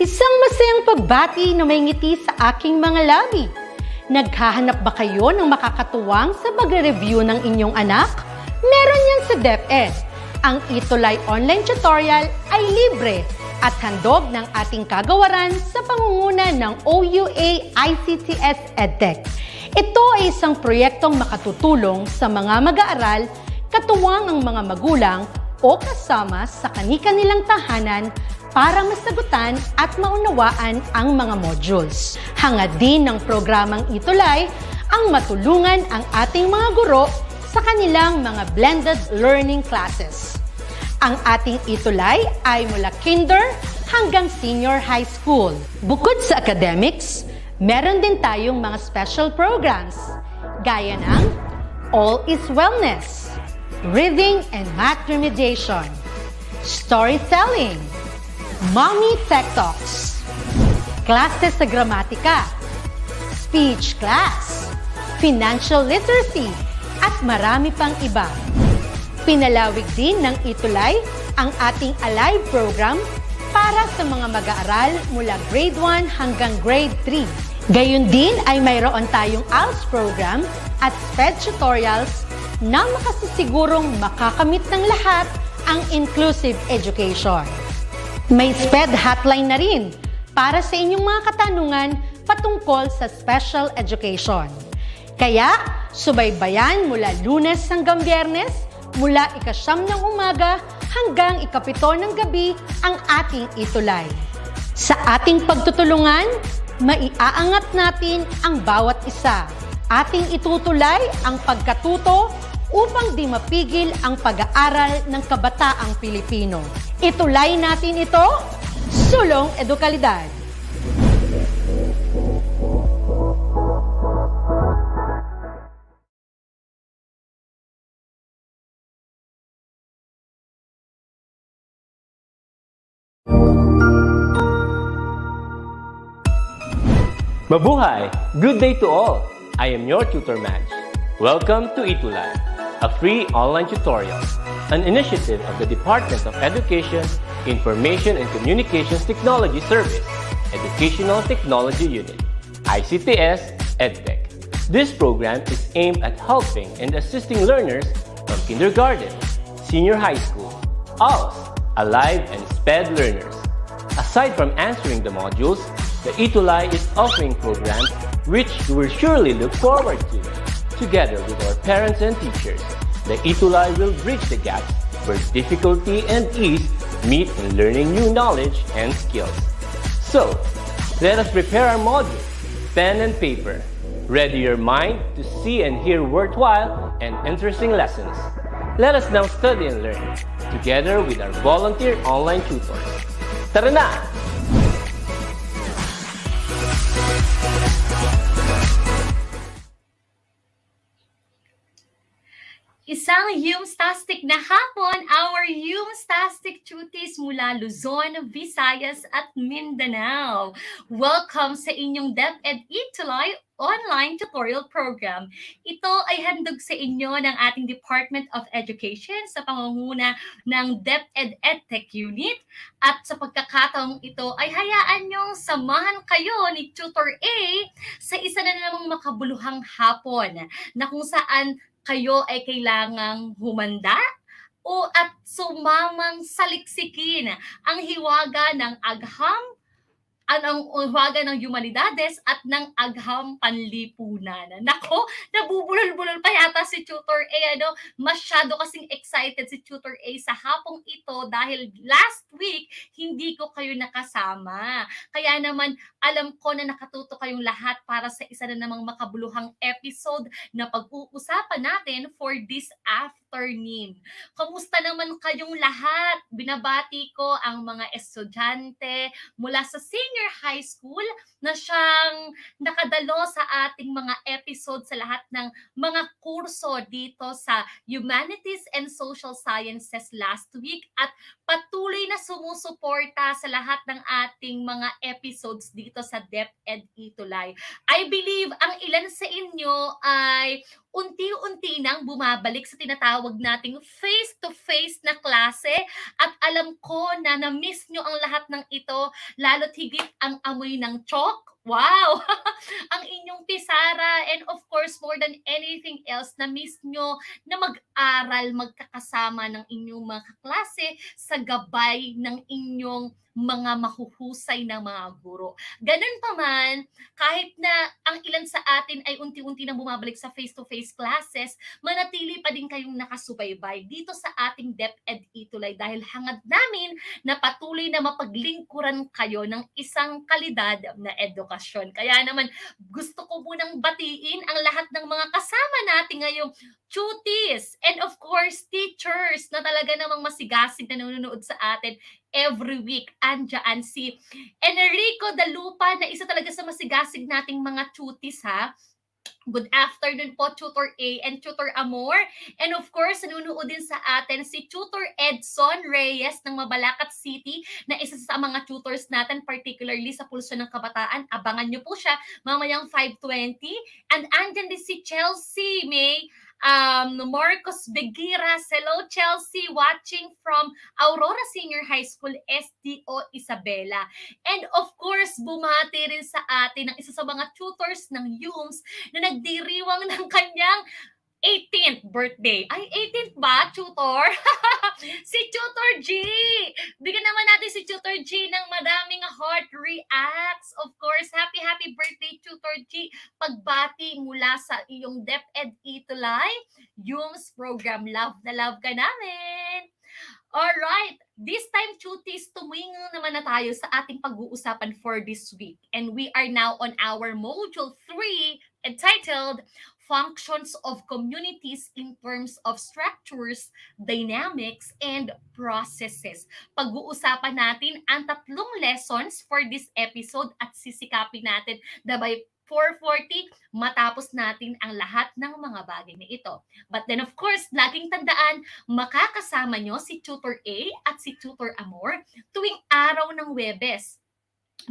Isang masayang pagbati na may ngiti sa aking mga labi. Naghahanap ba kayo ng makakatuwang sa pag-review ng inyong anak? Meron yan sa DepEd. Ang ETUlay online tutorial ay libre at handog ng ating kagawaran sa pangunguna ng OUA ICTS EdTech. Ito ay isang proyektong makatutulong sa mga mag-aaral, katuwang ang mga magulang o kasama sa kani-kanilang tahanan para masagutan at maunawaan ang mga modules. Hangad din ng programang ETUlay ang matulungan ang ating mga guro sa kanilang mga blended learning classes. Ang ating ETUlay ay mula kinder hanggang senior high school. Bukod sa academics, meron din tayong mga special programs gaya ng All is Wellness, Reading and Math Remediation, Storytelling, Mommy Tech Talks, Classes sa Gramatika, Speech Class, Financial Literacy, at marami pang iba. Pinalawig din ng ETUlay ang ating Alive program para sa mga mag-aaral mula grade 1 hanggang grade 3. Gayun din ay mayroon tayong ALS program at SPED tutorials na makasisigurong makakamit ng lahat ang inclusive education. May SPED hotline na rin para sa inyong mga katanungan patungkol sa special education. Kaya, subaybayan mula Lunes hanggang Biyernes, mula 9:00 ng umaga hanggang 7:00 ng gabi ang ating ETUlay. Sa ating pagtutulungan, maiaangat natin ang bawat isa. Ating itutulay ang pagkatuto upang di mapigil ang pag-aaral ng kabataang Pilipino. Itulay natin ito, sulong edukalidad. Mabuhay! Good day to all! I am your tutor Madge. Welcome to ETUlay, a free online tutorial, an initiative of the Department of Education, Information and Communications Technology Service, Educational Technology Unit, ICTS EdTech. This program is aimed at helping and assisting learners from kindergarten, senior high school, ALS, Alive, and SPED learners. Aside from answering the modules, the ETUlay is offering programs which you will surely look forward to. Together with our parents and teachers, the ETUlay will bridge the gaps where difficulty and ease meet in learning new knowledge and skills. So, let us prepare our modules, pen and paper. Ready your mind to see and hear worthwhile and interesting lessons. Let us now study and learn, together with our volunteer online tutors. Tara na! Isang Humstastic na hapon, our Humstastic cuties mula Luzon, Visayas at Mindanao. Welcome sa inyong DepEd ETUlay online tutorial program. Ito ay handog sa inyo ng ating Department of Education sa pangunguna ng DepEd EdTech Unit. At sa pagkakataong ito ay hayaan nyong samahan kayo ni Tutor A sa isa na namang makabuluhang hapon na kung saan kayo ay kailangang humanda o at sumamang saliksikin ang hiwaga ng agham, ang hiwaga ng humanidades at ng agham panlipunan. Nako, nabubulol-bulol pa yata si Tutor A. Masyado kasing excited si Tutor A sa hapong ito dahil last week hindi ko kayo nakasama. Kaya naman alam ko na nakatuto kayong lahat para sa isa na namang makabuluhang episode na pag-uusapan natin for this afternoon. Kamusta naman kayong lahat? Binabati ko ang mga estudyante mula sa senior high school na siyang nakadalo sa ating mga episode sa lahat ng mga kurso dito sa Humanities and Social Sciences last week at patuloy na sumusuporta sa lahat ng ating mga episodes dito sa DepEd ETUlay. I believe ang ilan sa inyo ay unti-unti nang bumabalik sa tinatawag nating face-to-face na klase at alam ko na na-miss nyo ang lahat ng ito, lalo't higit ang amoy ng chalk. Wow! Ang inyong pisara and of course more than anything else na-miss nyo na mag-aral magkakasama ng inyong mga kaklase sa gabay ng inyong mga mahuhusay na mga guro. Ganun pa man, kahit na ang ilan sa atin ay unti-unti nang bumabalik sa face-to-face classes, manatili pa din kayong nakasubaybay dito sa ating DepEd ETUlay dahil hangad namin na patuloy na mapaglingkuran kayo ng isang kalidad na edukasyon. Kaya naman, gusto ko munang batiin ang lahat ng mga kasama natin ngayong tuties and of course teachers na talaga namang masigasig na nanonood sa atin every week. Andiyan si Enrico Dalupa na isa talaga sa masigasig nating mga tuties ha. Good afternoon po, Tutor A and Tutor Amor. And of course, nanunood din sa atin si Tutor Edson Reyes ng Mabalacat City na isa sa mga tutors natin, particularly sa Pulso ng Kabataan. Abangan nyo po siya mamayang 5:20. And andyan din si Chelsea May Marcos Begiras. Hello, Chelsea, watching from Aurora Senior High School, SDO Isabela. And of course, bumati rin sa atin ng isa sa mga tutors ng UMS na nagdiriwang ng kanyang 18th birthday. Ay, 18th ba, Tutor? Si Tutor G! Bigyan naman natin si Tutor G ng madaming heart reacts. Of course, happy birthday, Tutor G. Pagbati mula sa iyong DepEd ETUlay, UMS program. Love na love ka namin! Alright, this time, Chutis, tumingin naman na tayo sa ating pag-uusapan for this week. And we are now on our Module 3 entitled Functions of Communities in Terms of Structures, Dynamics, and Processes. Pag-uusapan natin ang 3 lessons for this episode at sisikapin natin na by 4:40 matapos natin ang lahat ng mga bagay na ito. But then of course, laging tandaan, makakasama nyo si Tutor A at si Tutor Amor tuwing araw ng Huwebes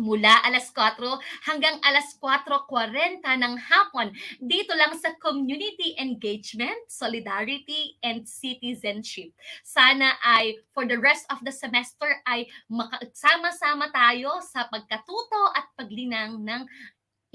mula alas 4 hanggang alas 4:40 ng hapon dito lang sa Community Engagement, Solidarity, and Citizenship. Sana ay for the rest of the semester ay makasama-sama tayo sa pagkatuto at paglinang ng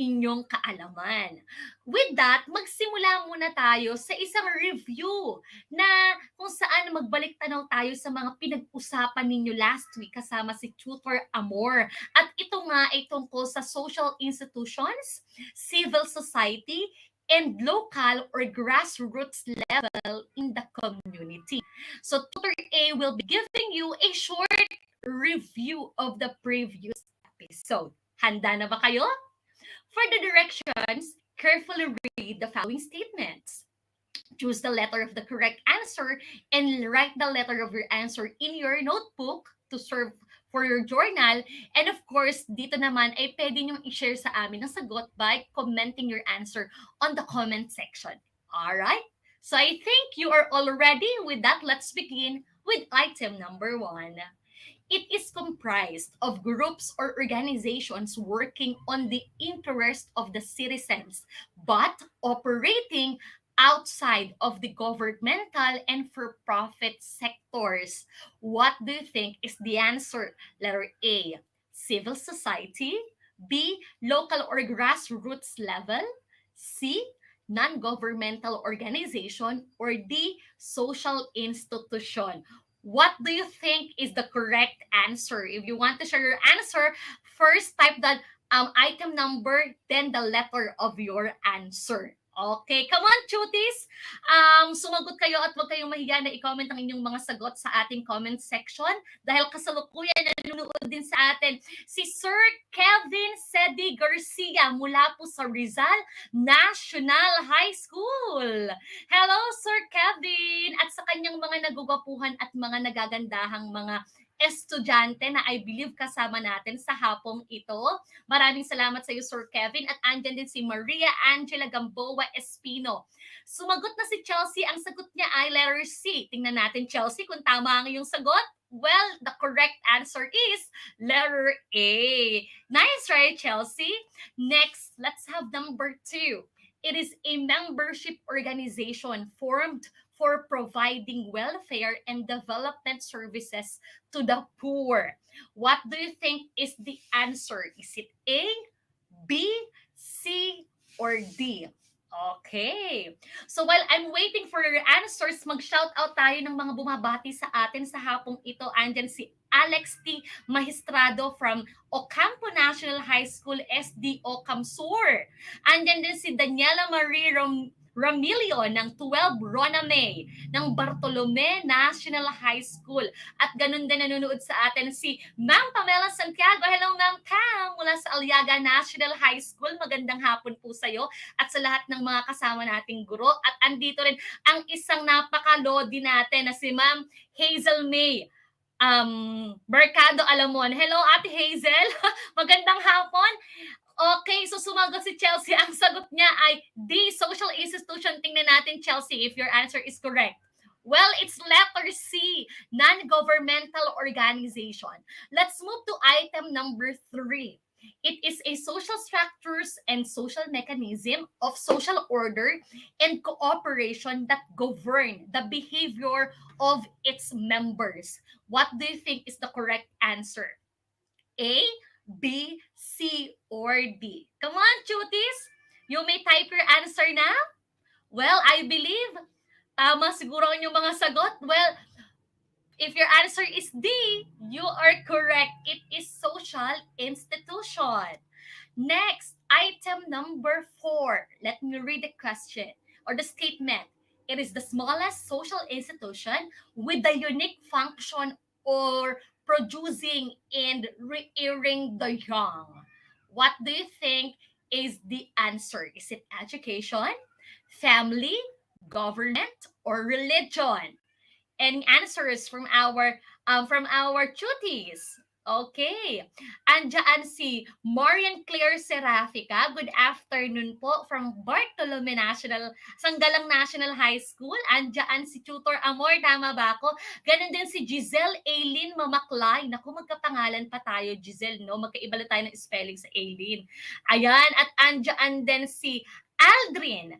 inyong kaalaman. With that, magsimula muna tayo sa isang review na kung saan magbalik tanaw tayo sa mga pinag-usapan ninyo last week kasama si Tutor Amor. At ito nga ay tungkol sa social institutions, civil society, and local or grassroots level in the community. So Tutor A will be giving you a short review of the previous episode. Handa na ba kayo? For the directions, carefully read the following statements. Choose the letter of the correct answer and write the letter of your answer in your notebook to serve for your journal. And of course, dito naman ay pwede niyong i-share sa amin ang sagot by commenting your answer on the comment section. Alright? So I think you are all ready. With that, let's begin with item number 1. It is comprised of groups or organizations working on the interest of the citizens, but operating outside of the governmental and for-profit sectors. What do you think is the answer? Letter A, civil society. B, local or grassroots level. C, non-governmental organization. Or D, social institution. What do you think is the correct answer? If you want to share your answer, first type the item number, then the letter of your answer. Okay, come on, cuties! Sumagot kayo at huwag kayong mahiya na i-comment ang inyong mga sagot sa ating comment section dahil kasalukuyan nanonood din sa atin si Sir Kevin Sedi Garcia mula po sa Rizal National High School. Hello, Sir Kevin! At sa kanyang mga nagugwapuhan at mga nagagandahang mga estudyante na I believe kasama natin sa hapong ito. Maraming salamat sa iyo, Sir Kevin. At andyan din si Maria Angela Gamboa Espino. Sumagot na si Chelsea. Ang sagot niya ay letter C. Tingnan natin, Chelsea, kung tama ang iyong sagot. Well, the correct answer is letter A. Nice, right, Chelsea? Next, let's have number 2. It is a membership organization formed for providing welfare and development services to the poor. What do you think is the answer? Is it A, B, C, or D? Okay. So while I'm waiting for your answers, mag-shout out tayo ng mga bumabati sa atin sa hapong ito. Andyan si Alex T. Magistrado from Ocampo National High School, SDO Camsur. Andyan din si Daniela Marie Ramilio ng 12 Rona May ng Bartolome National High School. At ganun din nanonood sa atin si Ma'am Pamela Santiago. Hello Ma'am Pam mula sa Aliaga National High School. Magandang hapon po sa iyo at sa lahat ng mga kasama nating guro. At andito rin ang isang napaka-lodi natin na si Ma'am Hazel May Mercado Alamon. Hello Ate Hazel. Magandang hapon. Okay, so sumagot si Chelsea. Ang sagot niya ay D, social institution. Tingnan natin, Chelsea, if your answer is correct. Well, it's letter C, non-governmental organization. Let's move to item number 3. It is a social structures and social mechanism of social order and cooperation that govern the behavior of its members. What do you think is the correct answer? A, B, C, or D? Come on, cuties! You may type your answer now. Well, I believe tama siguro ang inyong mga sagot. Well, if your answer is D, you are correct. It is social institution. Next, item number 4. Let me read the question or the statement. It is the smallest social institution with the unique function or producing and rearing the young. What do you think is the answer? Is it education, family, government, or religion? Any answers from our cuties? Okay. Andiyan si Marian Claire Serafica. Good afternoon po from Bartolome Sanggalang National High School. Andiyan si Tutor Amor, tama ba ako? Ganon din si Giselle Aileen Mamaklay. Naku, magkapangalan pa tayo, Giselle, no? Magkaiba tayo ng spelling sa Aileen. Ayan, at andiyan din si Aldrin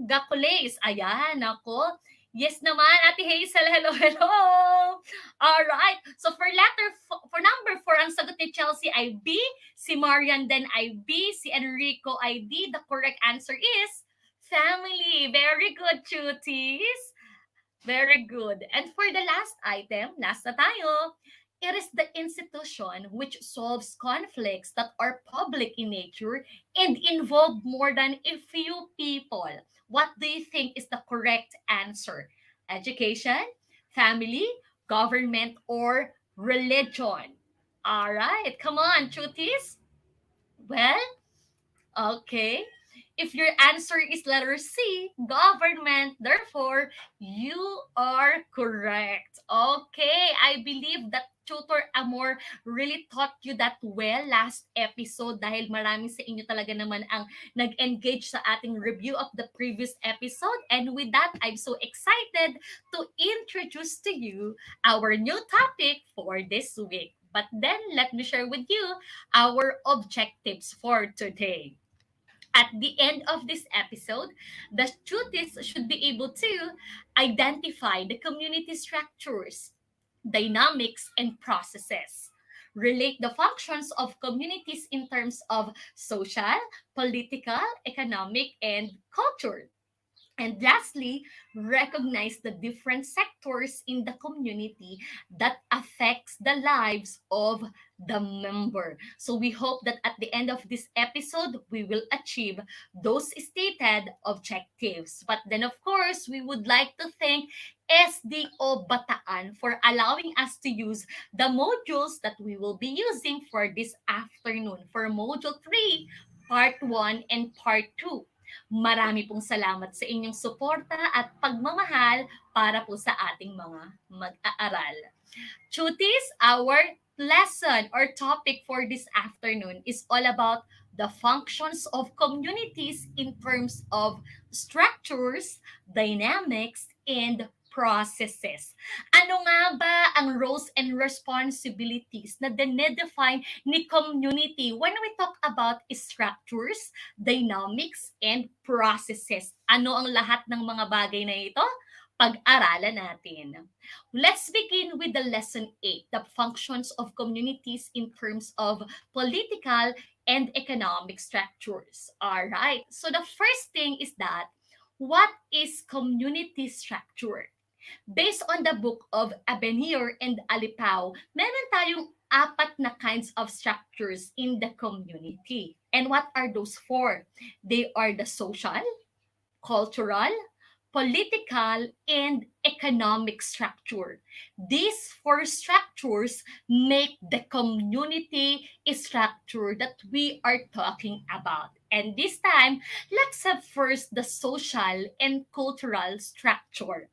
Gakules. Ayan, ako. Yes naman, Ate Hazel. Hello, hello. All right. So for number 4, ang sagot ni Chelsea ay B, si Marian then ay B, si Enrico ay D. The correct answer is family. Very good, cuties. Very good. And for the last item, last na tayo. It is the institution which solves conflicts that are public in nature and involve more than a few people. What do you think is the correct answer? Education, family, government, or religion? All right, come on, cuties. Well, okay. If your answer is letter C, government, therefore, you are correct. Okay, I believe that Tutor Amor really taught you that well last episode dahil marami sa inyo talaga naman ang nag-engage sa ating review of the previous episode. And with that, I'm so excited to introduce to you our new topic for this week. But then, let me share with you our objectives for today. At the end of this episode, the students should be able to identify the community structures, dynamics, and processes. Relate the functions of communities in terms of social, political, economic, and culture. And lastly, recognize the different sectors in the community that affects the lives of the member. So we hope that at the end of this episode, we will achieve those stated objectives. But then of course, we would like to thank SDO Bataan for allowing us to use the modules that we will be using for this afternoon for Module 3, Part 1 and Part 2. Marami pong salamat sa inyong suporta at pagmamahal para po sa ating mga mag-aaral. Cuties, our lesson or topic for this afternoon is all about the functions of communities in terms of structures, dynamics, and processes. Ano nga ba ang roles and responsibilities na dinedefine ni community when we talk about structures, dynamics, and processes? Ano ang lahat ng mga bagay na ito? Pag-aralan natin. Let's begin with the lesson 8, the functions of communities in terms of political and economic structures. All right. So the first thing is that what is community structure? Based on the book of Abenir and Alipao, meron tayong apat na kinds of structures in the community. And what are those four? They are the social, cultural, political, and economic structure. These four structures make the community structure that we are talking about. And this time, let's have first the social and cultural structure.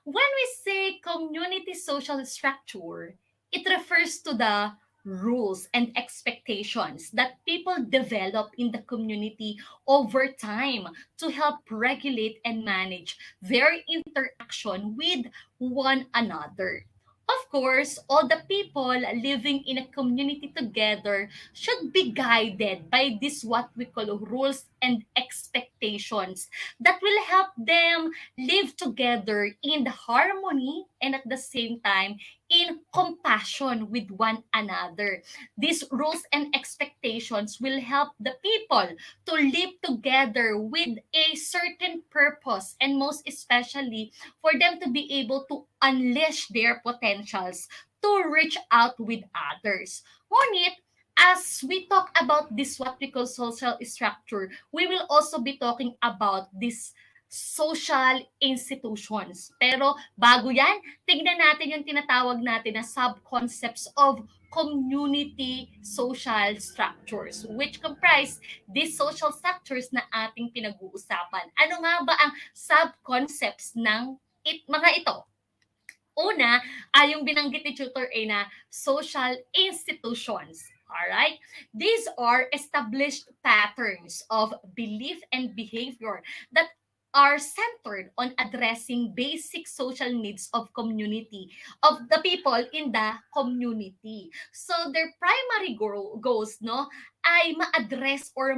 When we say community social structure, it refers to the rules and expectations that people develop in the community over time to help regulate and manage their interaction with one another. Of course, all the people living in a community together should be guided by this what we call rules and expectations that will help them live together in the harmony and at the same time in compassion with one another. These rules and expectations will help the people to live together with a certain purpose, and most especially for them to be able to unleash their potentials to reach out with others. Ngunit, as we talk about this what we call social structure, we will also be talking about this social institutions. Pero bago yan, tignan natin yung tinatawag natin na sub-concepts of community social structures, which comprise these social structures na ating pinag-uusapan. Ano nga ba ang sub-concepts ng mga ito? Una ay yung binanggit ni Tutor A na social institutions. Alright? These are established patterns of belief and behavior that are centered on addressing basic social needs of community, of the people in the community. So their primary goals, no, ay ma-address or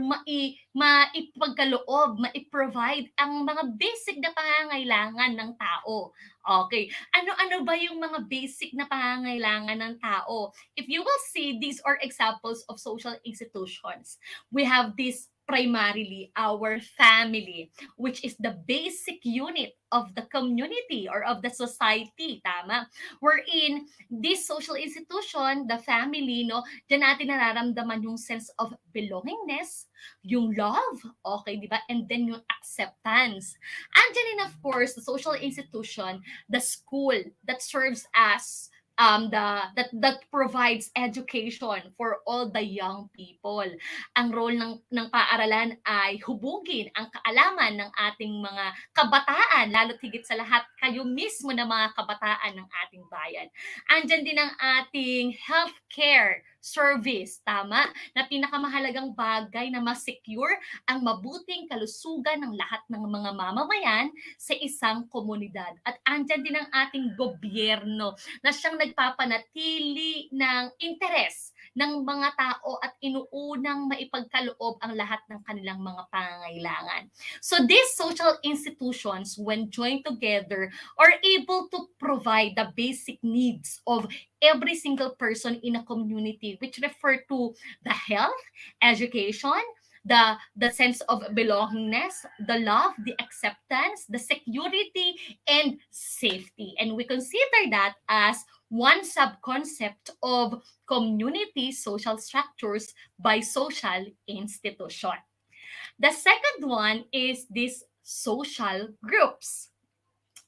maipagkaloob, maiprovide ang mga basic na pangangailangan ng tao. Okay. Ano-ano ba yung mga basic na pangangailangan ng tao? If you will see, these are examples of social institutions. We have this primarily our family, which is the basic unit of the community or of the society, tama? Wherein this social institution, the family, no, diyan natin nararamdaman yung sense of belongingness, yung love, okay, di ba? And then yung acceptance. Andyan din, of course, the social institution, the school that serves as that provides education for all the young people. Ang role ng paaralan ay hubugin ang kaalaman ng ating mga kabataan, lalo higit sa lahat kayo mismo na mga kabataan ng ating bayan. Andyan din ang ating healthcare service, tama? Na pinakamahalagang bagay na ma-secure ang mabuting kalusugan ng lahat ng mga mamamayan sa isang komunidad. At andyan din ang ating gobyerno na siyang nagpapanatili ng interes ng mga tao at inuunang maipagkaloob ang lahat ng kanilang mga pangangailangan. So these social institutions, when joined together, are able to provide the basic needs of every single person in a community, which refer to the health, education, the sense of belongingness, the love, the acceptance, the security, and safety. And we consider that as one sub-concept of community social structures by social institution. The second one is these social groups.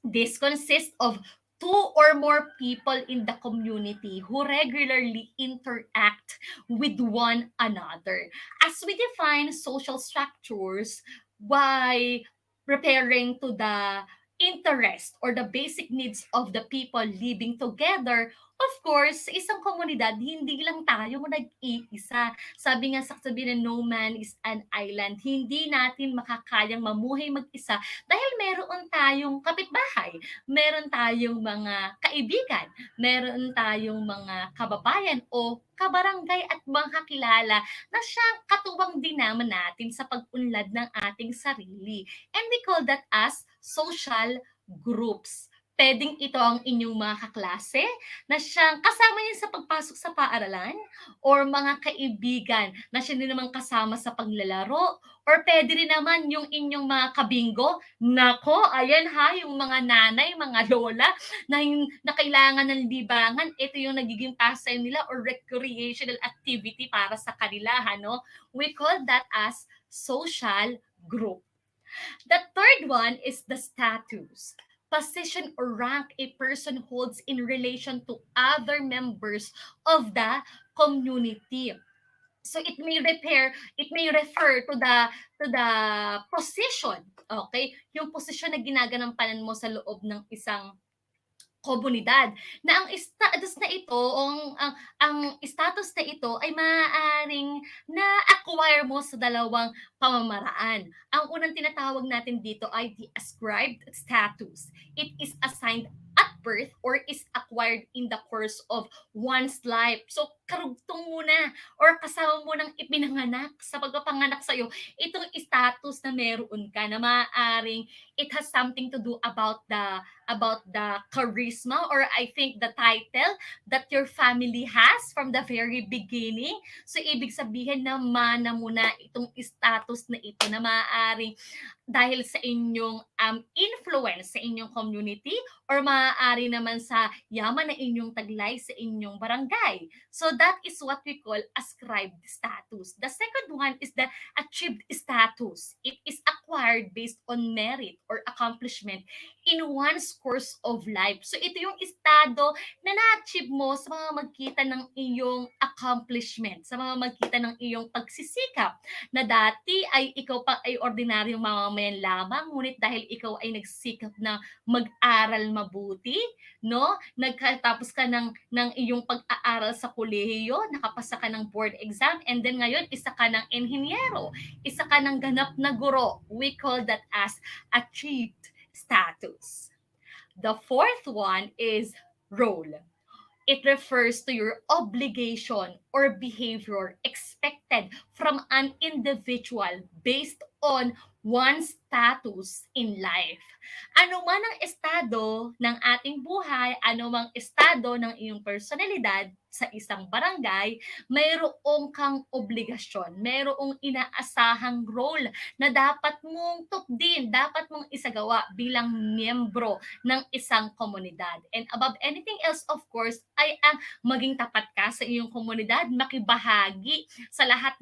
This consists of two or more people in the community who regularly interact with one another. As we define social structures by referring to the interest or the basic needs of the people living together, Of course, sa isang komunidad, hindi lang tayo nag-iisa. Sabi nga sa kasabihan na no man is an island, hindi natin makakayang mamuhay mag-isa dahil meron tayong kapitbahay, meron tayong mga kaibigan, meron tayong mga kababayan o kabarangay at mga kakilala na siyang katuwang din naman natin sa pag-unlad ng ating sarili. And we call that as social groups. Pwedeng ito ang inyong mga kaklase, na siyang kasama niyo sa pagpasok sa paaralan or mga kaibigan na siya din naman kasama sa paglalaro or pwede rin naman yung inyong mga kabingo. Nako, ayan ha, yung mga nanay, mga lola na kailangan ng libangan, ito yung nagiging pastime nila or recreational activity para sa kanila. No? We call that as social group. The third one is the status. Position or rank a person holds in relation to other members of the community. So it may refer to the position, okay? Yung posisyon na ginaganampanan mo sa loob ng isang komunidad na ang status na ito ang status na ito ay maaaring na-acquire mo sa dalawang pamamaraan. Ang unang tinatawag natin dito ay the ascribed status. It is assigned at birth or is acquired in the course of one's life. So, karugtong mo na or kasama mo ng ipinanganak sa pagpapanganak sa'yo, itong status na meron ka na maaaring it has something to do about the charisma or I think the title that your family has from the very beginning. So, ibig sabihin na mana mo na itong status na ito na maaaring dahil sa inyong influence sa inyong community or maaari naman sa yaman na inyong taglay sa inyong barangay. So that is what we call ascribed status. The second one is the achieved status. It is acquired based on merit or accomplishment in one's course of life. So ito yung estado na na-achieve mo sa pamamagitan ng iyong accomplishment, sa pamamagitan ng iyong pagsisikap na dati ay ikaw pa ay ordinaryong mamamayan lamang, ngunit dahil ikaw ay nagsikap na mag-aral mabuti, no? Nagkatapos ka ng iyong pag-aaral sa kolehiyo, nakapasa ka ng board exam, and then ngayon isa ka ng enhinyero, isa ka ng ganap na guro. We call that as achieved status. The fourth one is role. It refers to your obligation or behavior expected from an individual based on one's status in life. Ano man ang estado ng ating buhay, ano mang estado ng iyong personalidad sa isang barangay, mayroong kang obligasyon, mayroong inaasahang role na dapat mong tupdin, dapat mong isagawa bilang miyembro ng isang komunidad. And above anything else, of course, ay ang maging tapat ka sa iyong komunidad, makibahagi sa lahat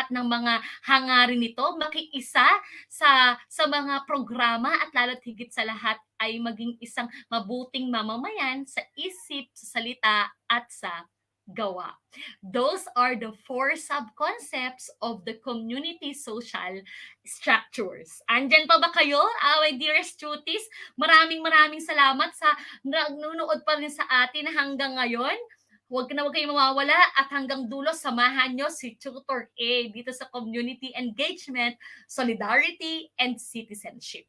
ng mga hangarin nito, makiisa sa mga programa at lalo't higit sa lahat ay maging isang mabuting mamamayan sa isip, sa salita at sa gawa. Those are the 4 sub-concepts of the community social structures. Andyan pa ba kayo, our dearest cuties? Maraming salamat sa nanonood pa rin sa atin hanggang ngayon. Huwag kayong mawawala at hanggang dulo samahan nyo si Tutor A dito sa Community Engagement, Solidarity, and Citizenship.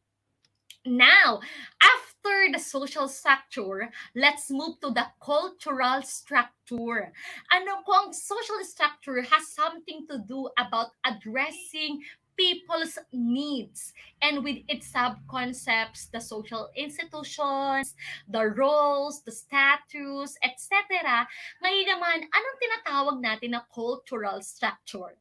Now, after the social structure, let's move to the cultural structure. Ano po ang social structure has something to do about addressing people's needs and with its sub-concepts, the social institutions, the roles, the status, etc. Ngayon naman, anong tinatawag natin na cultural structure?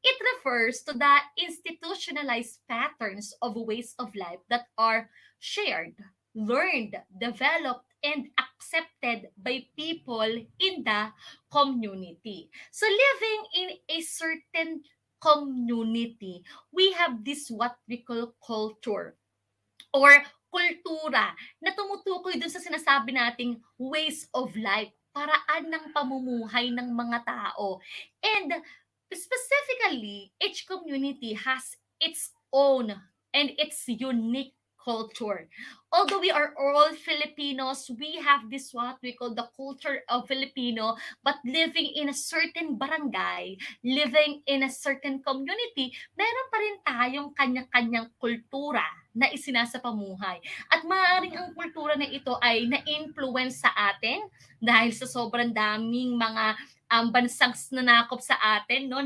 It refers to the institutionalized patterns of ways of life that are shared, learned, developed, and accepted by people in the community. So living in a certain community, we have this what we call culture or kultura na tumutukoy dun sa sinasabi nating ways of life, paraan ng pamumuhay ng mga tao. And specifically, each community has its own and its unique culture. Although we are all Filipinos, we have this what we call the culture of Filipino, but living in a certain barangay, living in a certain community, meron pa rin tayong kanya-kanyang kultura na isinasapamuhay. At maaaring ang kultura na ito ay na-influence sa atin dahil sa sobrang daming mga bansang nanakop sa atin, no,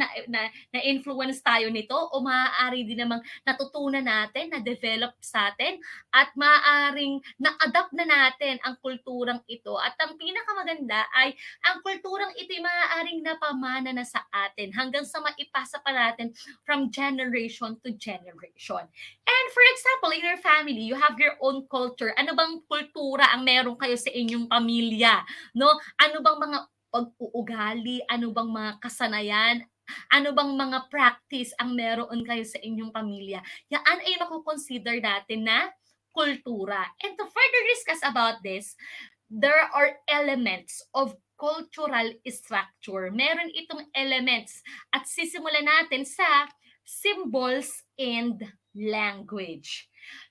na-influence tayo nito, o maaari din namang natutunan natin, na-develop sa atin, at maaaring na-adapt na natin ang kulturang ito. At ang pinakamaganda ay ang kulturang ito ay maaaring napamana na sa atin hanggang sa maipasa pa natin from generation to generation. And for example, in your family, you have your own culture. Ano bang kultura ang meron kayo sa inyong pamilya? No? Ano bang mga pag-uugali? Ano bang mga kasanayan? Ano bang mga practice ang meron kayo sa inyong pamilya? Yan ay makukonsider natin na kultura. And to further discuss about this, there are elements of cultural structure. Meron itong elements at sisimulan natin sa symbols and language.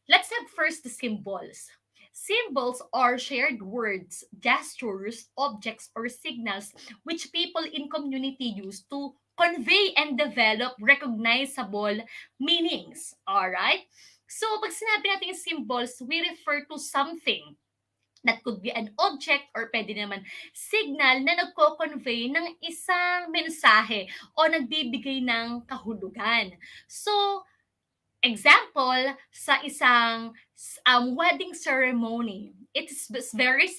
Let's have first the symbols. Symbols are shared words, gestures, objects, or signals which people in community use to convey and develop recognizable meanings. Alright? So, pag sinabi natin symbols, we refer to something that could be an object or pwede naman signal na nagko-convey ng isang mensahe o nagbibigay ng kahulugan. So, example, sa isang wedding ceremony, it's very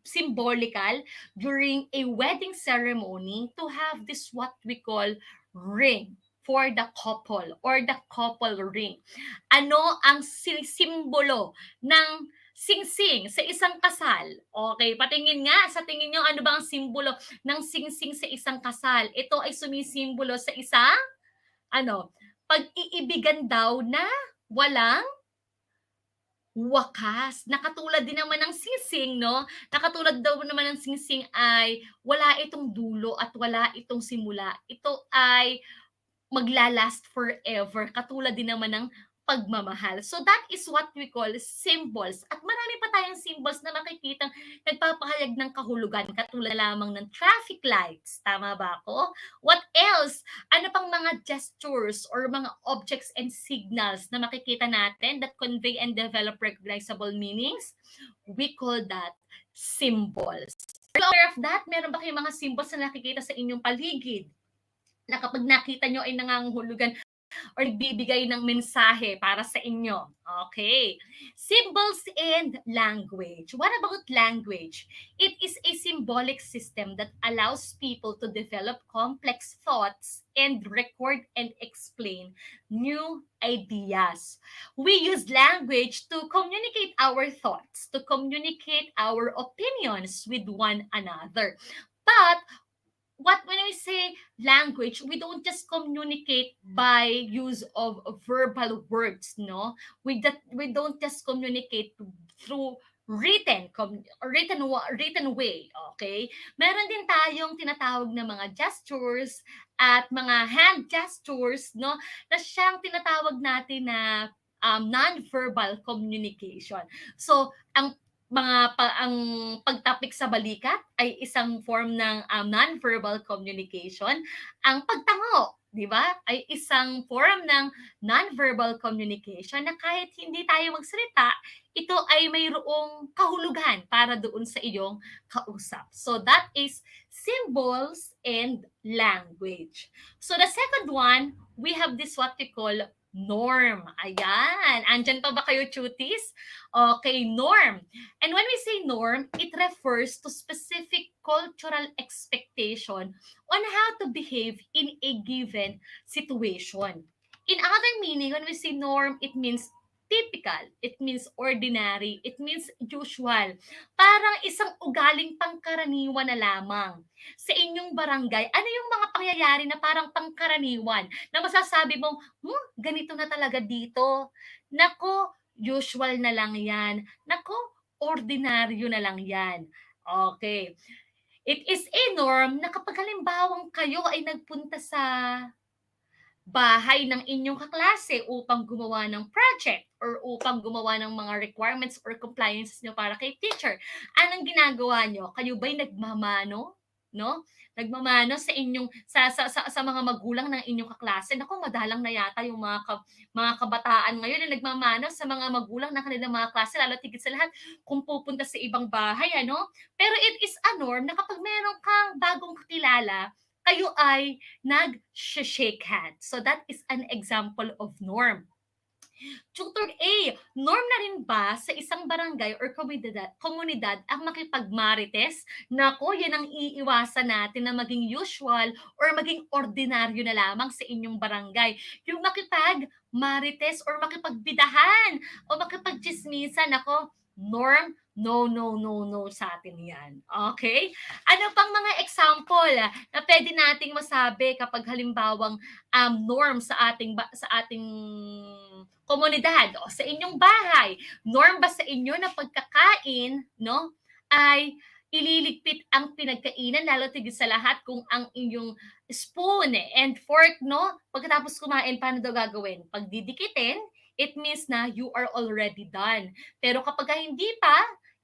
symbolical during a wedding ceremony to have this what we call ring for the couple or the couple ring. Ano ang simbolo ng singsing sa isang kasal? Okay, patingin nga, sa tingin nyo, ano ba ang simbolo ng singsing sa isang kasal? Ito ay sumisimbolo sa isang pag-iibigan daw na walang wakas. Nakatulad din naman ng singsing, no? Nakatulad daw naman ng singsing ay wala itong dulo at wala itong simula. Ito ay maglalast forever. Katulad din naman ng pagmamahal. So that is what we call symbols. At marami pa tayong symbols na makikitang nagpapahayag ng kahulugan, katulad lamang ng traffic lights. Tama ba ako? What else? Ano pang mga gestures or mga objects and signals na makikita natin that convey and develop recognizable meanings? We call that symbols. Are you aware of that? Meron ba kayong mga symbols na nakikita sa inyong paligid na kapag nakita nyo ay nangangahulugan or bibigay ng mensahe para sa inyo? Okay. Symbols and language. What about language? It is a symbolic system that allows people to develop complex thoughts and record and explain new ideas. We use language to communicate our thoughts, to communicate our opinions with one another. But when we say language, we don't just communicate by use of verbal words, no? We don't just communicate through written way, okay? Meron din tayong tinatawag na mga gestures at mga hand gestures, no? Na siyang tinatawag natin na non-verbal communication. So, ang pagtapik sa balikat ay isang form ng non-verbal communication. Ang pagtango, di ba, ay isang form ng non-verbal communication na kahit hindi tayo magsalita, ito ay mayroong kahulugan para doon sa iyong kausap. So that is symbols and language. So the second one, we have this what we call norm. Ayan. Andyan pa ba kayo, cuties? Okay, norm. And when we say norm, it refers to specific cultural expectation on how to behave in a given situation. In other meaning, when we say norm, it means typical, it means ordinary, it means usual. Parang isang ugaling pangkaraniwan na lamang. Sa inyong barangay, ano yung mga pangyayari na parang pangkaraniwan na masasabi mong, ganito na talaga dito. Nako, usual na lang yan. Nako, ordinaryo na lang yan. Okay. It is a norm na kapag halimbawang kayo ay nagpunta sa bahay ng inyong kaklase upang gumawa ng project or upang gumawa ng mga requirements or compliances nyo para kay teacher. Anong ginagawa nyo? Kayo ba'y nagmamano? No? Nagmamano sa inyong sa mga magulang ng inyong kaklase. Naku, madalang na yata yung mga kabataan ngayon na nagmamano sa mga magulang ng kanilang mga klase, lalo tigit sa lahat kung pupunta sa ibang bahay, ano? Pero it is a norm na kapag meron kang bagong kakilala, kayo ay nag-shake hands. So that is an example of norm. Tutor A, norm na rin ba sa isang barangay or komunidad ang makipagmarites? Nako, yan ang iiwasan natin na maging usual or maging ordinaryo na lamang sa inyong barangay. Yung makipagmarites or makipagbidahan o makipagchismisan, nako, norm, no, no, no, no sa atin yan. Okay? Ano pang mga example na pwede nating masabi kapag halimbawang norm sa ating komunidad o sa inyong bahay? Norm ba sa inyo na pagkakain, no, ay ililigpit ang pinagkainan, lalo tigit sa lahat kung ang inyong spoon and fork, no, pagkatapos kumain, paano daw gagawin? Pagdidikitin, it means na you are already done. Pero kapag hindi pa,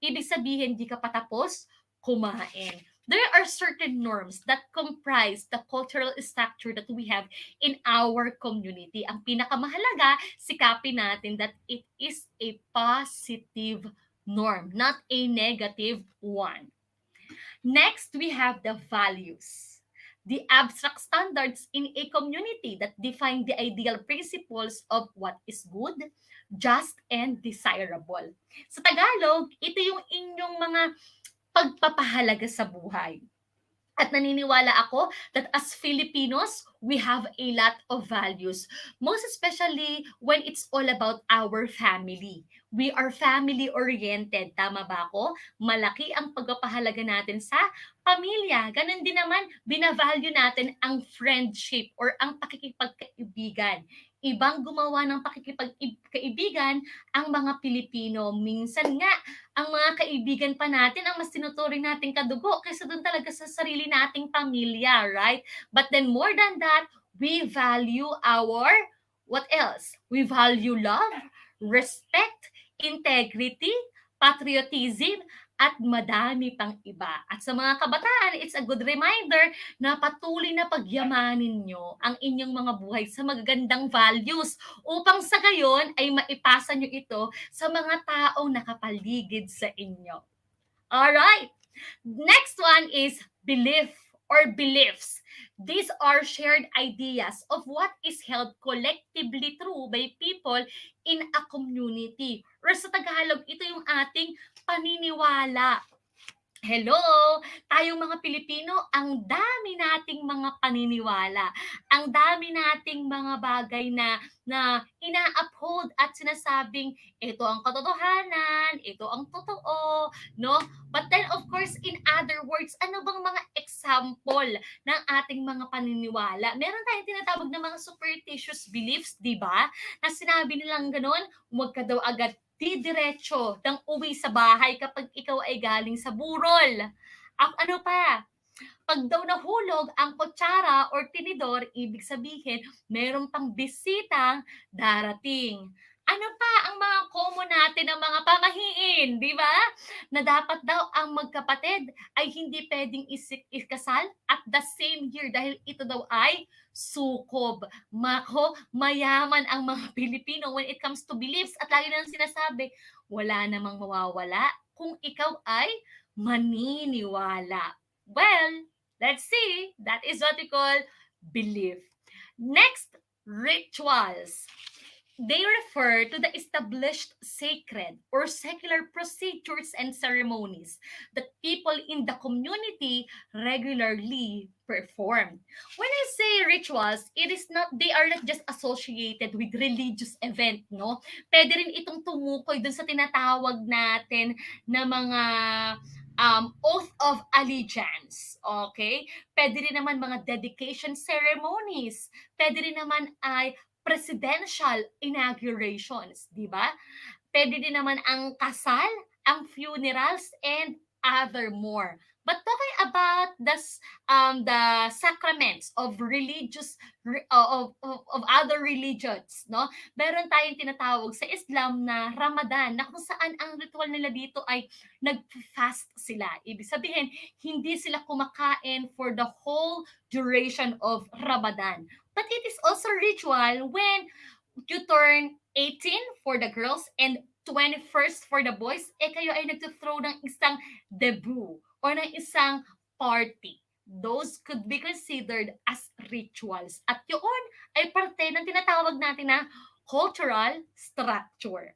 ibig sabihin di ka patapos kumain. There are certain norms that comprise the cultural structure that we have in our community. Ang pinakamahalaga, sikapin natin that it is a positive norm, not a negative one. Next, we have the values. The abstract standards in a community that define the ideal principles of what is good, just, and desirable. Sa Tagalog, ito yung inyong mga pagpapahalaga sa buhay. At naniniwala ako that as Filipinos, we have a lot of values. Most especially when it's all about our family. We are family-oriented. Tama ba ako? Malaki ang pagpapahalaga natin sa pamilya. Ganon din naman, binavalue natin ang friendship or ang pakikipagkaibigan. Ibang gumawa ng pakikipagkaibigan ang mga Pilipino. Minsan nga, ang mga kaibigan pa natin ang mas tinuturing nating kadugo kaysa doon talaga sa sarili nating pamilya, right? But then more than that, we value what else? We value love, respect, integrity, patriotism, at madami pang iba. At sa mga kabataan, it's a good reminder na patuloy na pagyamanin nyo ang inyong mga buhay sa magagandang values upang sa gayon ay maipasa nyo ito sa mga taong nakapaligid sa inyo. Alright, next one is belief or beliefs. These are shared ideas of what is held collectively true by people in a community. Or sa Tagalog, ito yung ating paniniwala. Hello! Tayong mga Pilipino, ang dami nating mga paniniwala. Ang dami nating mga bagay na ina-uphold at sinasabing, ito ang katotohanan, ito ang totoo, no? But then, of course, in other words, ano bang mga example ng ating mga paniniwala? Meron tayong tinatawag na mga superstitious beliefs, di ba? Na sinabi nilang ganon, huwag ka daw agad diretso ng uwi sa bahay kapag ikaw ay galing sa burol. Ano pa? Pag daw nahulog ang kutsara or tinidor, ibig sabihin, meron pang bisitang darating. Ano pa ang mga common natin ng mga pamahiin, di ba? Na dapat daw ang magkapatid ay hindi pwedeng ikasal at the same year dahil ito daw ay sukob. Mako, mayaman ang mga Pilipino when it comes to beliefs at lagi na sinasabi, wala namang mawawala kung ikaw ay maniniwala. Well, let's see. That is what we call belief. Next, rituals. They refer to the established sacred or secular procedures and ceremonies that people in the community regularly perform. When I say rituals, they are not just associated with religious event, no? Pwede rin itong tumukoy dun sa tinatawag natin na mga oath of allegiance, okay? Pwede rin naman mga dedication ceremonies. Pwede rin naman ay presidential inaugurations, di ba? Pwede din naman ang kasal, ang funerals, and other more. But talking about the sacraments of of other religions, no? Meron tayong tinatawag sa Islam na Ramadan, na kung saan ang ritual nila dito ay nag-fast sila. Ibig sabihin, hindi sila kumakain for the whole duration of Ramadan. But it is also ritual when you turn 18 for the girls and 21st for the boys, kayo ay nagtuthrow ng isang debut or ng isang party. Those could be considered as rituals. At yun ay parte ng tinatawag natin na cultural structure.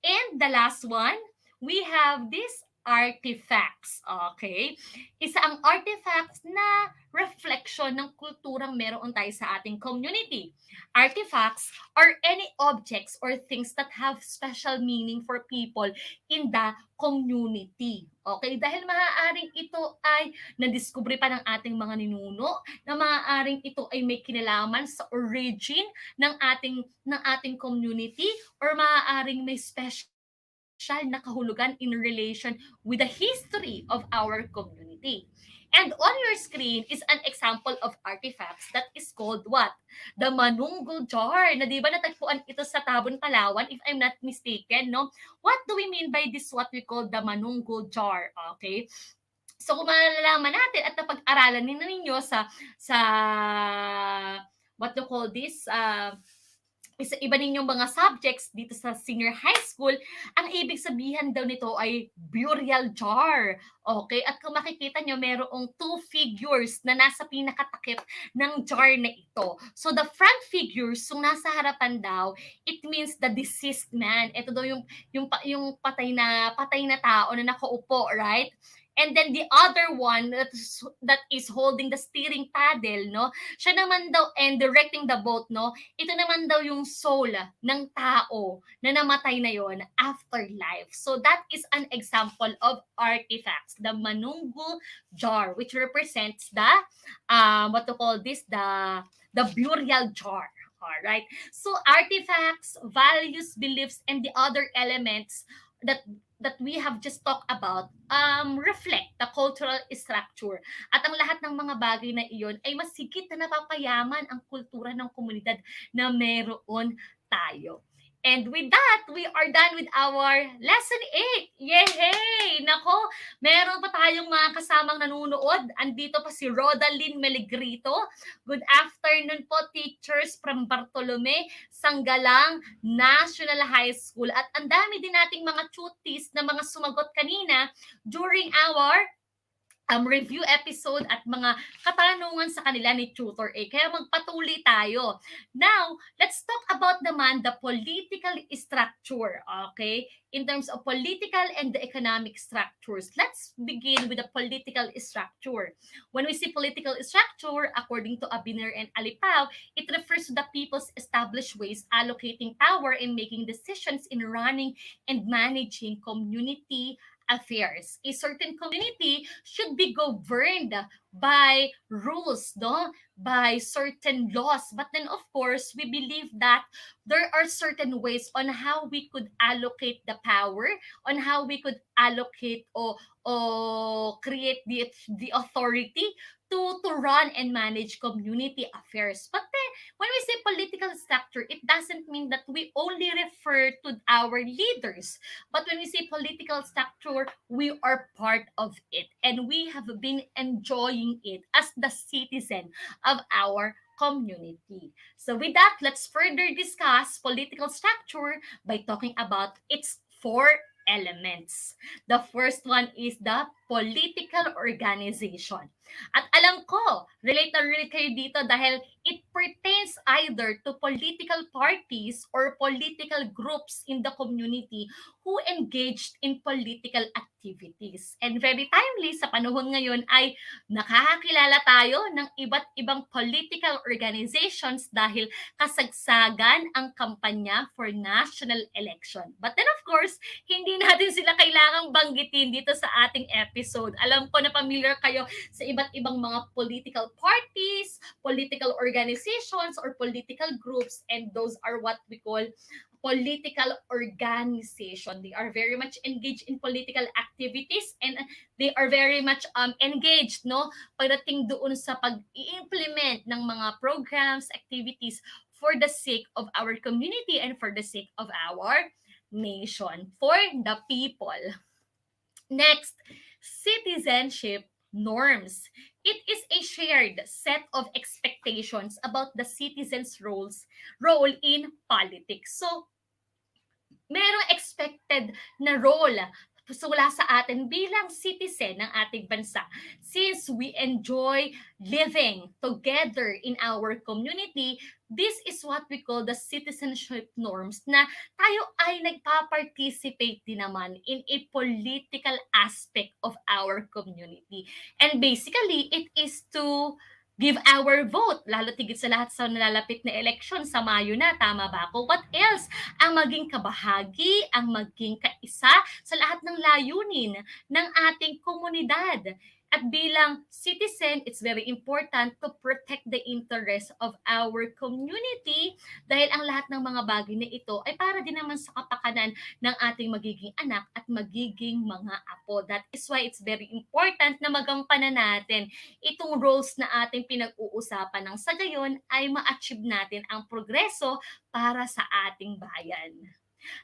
And the last one, we have these artifacts. Okay? Isa ang artifacts na reflection ng kulturang meron tayo sa ating community. Artifacts are any objects or things that have special meaning for people in the community. Okay? Dahil maaaring ito ay nadiskubre pa ng ating mga ninuno, na maaaring ito ay may kinalaman sa origin ng ating community, or maaaring may special na kahulugan in relation with the history of our community. And on your screen is an example of artifacts that is called what? The Manunggul Jar. Na di ba natagpuan ito sa Tabon, Palawan, if I'm not mistaken, no? What do we mean by this, what we call the Manunggul Jar? Okay? So kung malalaman natin at napag-aralan ninyo sa what to call this, iba ninyong mga subjects dito sa senior high school, ang ibig sabihin daw nito ay burial jar. Okay? At kung makikita nyo, merong two figures na nasa pinakatakip ng jar na ito. So the front figures, yung nasa harapan daw, it means the deceased man. Ito daw yung patay na tao na nakaupo, right? And then the other one that is holding the steering paddle, no? Siya naman daw, and directing the boat, no? Ito naman daw yung soul ng tao na namatay na yon after life. So that is an example of artifacts, the Manunggul Jar, which represents the what to call this, the burial jar. All right. So artifacts, values, beliefs, and the other elements that we have just talked about reflect the cultural structure. At ang lahat ng mga bagay na iyon ay mas higit na napapayaman ang kultura ng komunidad na meron tayo. And with that, we are done with our lesson 8. Yay! Nako, meron pa tayong mga kasamang nanonood. Andito pa si Rodalyn Meligrito. Good afternoon po, teachers from Bartolome, Sanggalang National High School. At ang dami din nating mga tuties na mga sumagot kanina during our review episode at mga katanungan sa kanila ni Tutor A. Kaya magpatuloy tayo. Now, let's talk about naman the political structure, okay? In terms of political and the economic structures. Let's begin with the political structure. When we say political structure, according to Abiner and Alipaw, it refers to the people's established ways allocating power and making decisions in running and managing community affairs. A certain community should be governed by rules, no? By certain laws. But then, of course, we believe that there are certain ways on how we could allocate the power, on how we could allocate or create the authority to run and manage community affairs. But then, when we say political structure, it doesn't mean that we only refer to our leaders. But when we say political structure, we are part of it. And we have been enjoying it as the citizen of our community. So with that, let's further discuss political structure by talking about its 4 elements. The first one is the political organization. At alam ko, relate na relate kayo dito dahil it pertains either to political parties or political groups in the community who engaged in political activities. And very timely sa panahon ngayon ay nakakakilala tayo ng iba't ibang political organizations dahil kasagsagan ang kampanya for national election. But then of course, hindi natin sila kailangang banggitin dito sa ating episode. Alam ko na familiar kayo sa iba't ibang mga political parties, political organizations, or political groups, and those are what we call political organization. They are very much engaged in political activities, and they are very much engaged, no, pagdating doon sa pag-i-implement ng mga programs, activities for the sake of our community and for the sake of our nation, for the people. Next, citizenship norms. It is a shared set of expectations about the citizens' role in politics. So, merong expected na role mula sa atin bilang citizen ng ating bansa, since we enjoy living together in our community. This is what we call the citizenship norms, na tayo ay nagpa-participate din naman in a political aspect of our community. And basically, it is to give our vote, lalo tigit sa lahat sa nalalapit na eleksyon sa Mayo na, tama ba ako? What else? Ang maging kabahagi, ang maging kaisa sa lahat ng layunin ng ating komunidad. At bilang citizen, it's very important to protect the interest of our community, dahil ang lahat ng mga bagay na ito ay para din naman sa kapakanan ng ating magiging anak at magiging mga apo. That is why it's very important na magampanan natin itong roles na ating pinag-uusapan, nang sa gayon ay ma-achieve natin ang progreso para sa ating bayan.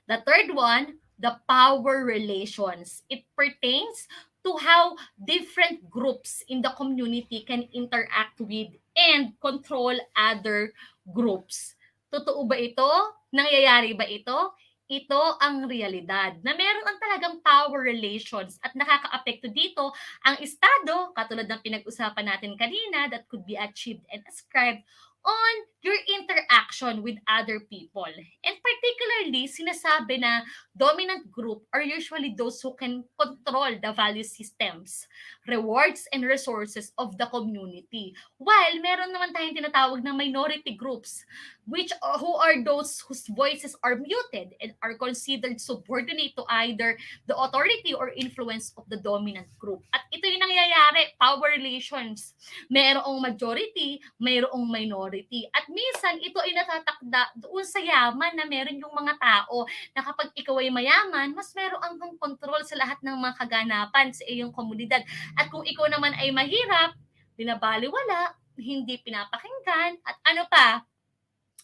The third one, the power relations. It pertains to how different groups in the community can interact with and control other groups. Totoo ba ito? Nangyayari ba ito? Ito ang realidad, na meron ang talagang power relations at nakakaapekto dito ang estado, katulad ng pinag-usapan natin kanina, that could be achieved and ascribed on your interaction with other people. And particularly, sinasabi na dominant group are usually those who can control the value systems, rewards, and resources of the community. While meron naman tayong tinatawag na minority groups, who are those whose voices are muted and are considered subordinate to either the authority or influence of the dominant group. At ito yung nangyayari, power relations. Mayroong majority, mayroong minority. At minsan, ito ay natatakda doon sa yaman na meron yung mga tao na kapag ikaw ay mayaman, mas meron kang control sa lahat ng mga kaganapan sa iyong komunidad. At kung ikaw naman ay mahirap, binabaliwala, hindi pinapakinggan, at ano pa,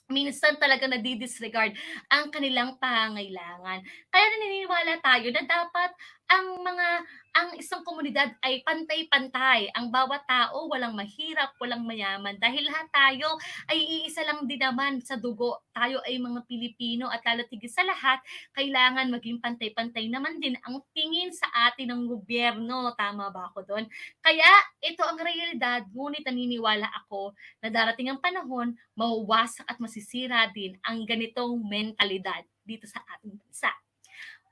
minsan talaga nadidisregard ang kanilang pangailangan. Kaya naniniwala tayo na dapat ang isang komunidad ay pantay-pantay. Ang bawat tao, walang mahirap, walang mayaman. Dahil lahat tayo ay iisa lang din naman sa dugo. Tayo ay mga Pilipino, at lalo tigit sa lahat, kailangan maging pantay-pantay naman din ang tingin sa atin ng gobyerno. Tama ba ako doon? Kaya ito ang realidad, ngunit naniniwala ako na darating ang panahon, mawawasak at masisira din ang ganitong mentalidad dito sa ating bansa.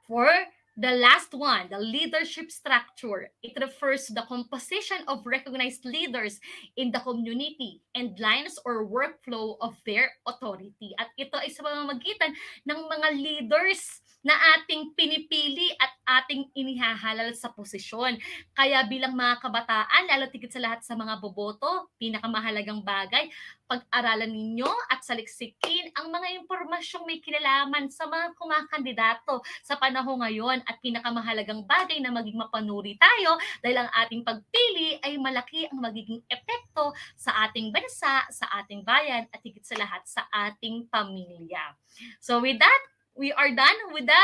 For the last one, the leadership structure, it refers to the composition of recognized leaders in the community and lines or workflow of their authority. At ito ay sa pamamagitan ng mga leaders na ating pinipili at ating inihahalal sa posisyon. Kaya bilang mga kabataan, lalo tigit sa lahat sa mga boboto, pinakamahalagang bagay, pag-aralan ninyo at saliksikin ang mga impormasyong may kinalaman sa mga kumakandidato sa panahon ngayon, at pinakamahalagang bagay na maging mapanuri tayo, dahil ang ating pagpili ay malaki ang magiging epekto sa ating bansa, sa ating bayan, at higit sa lahat sa ating pamilya. So with that, we are done with the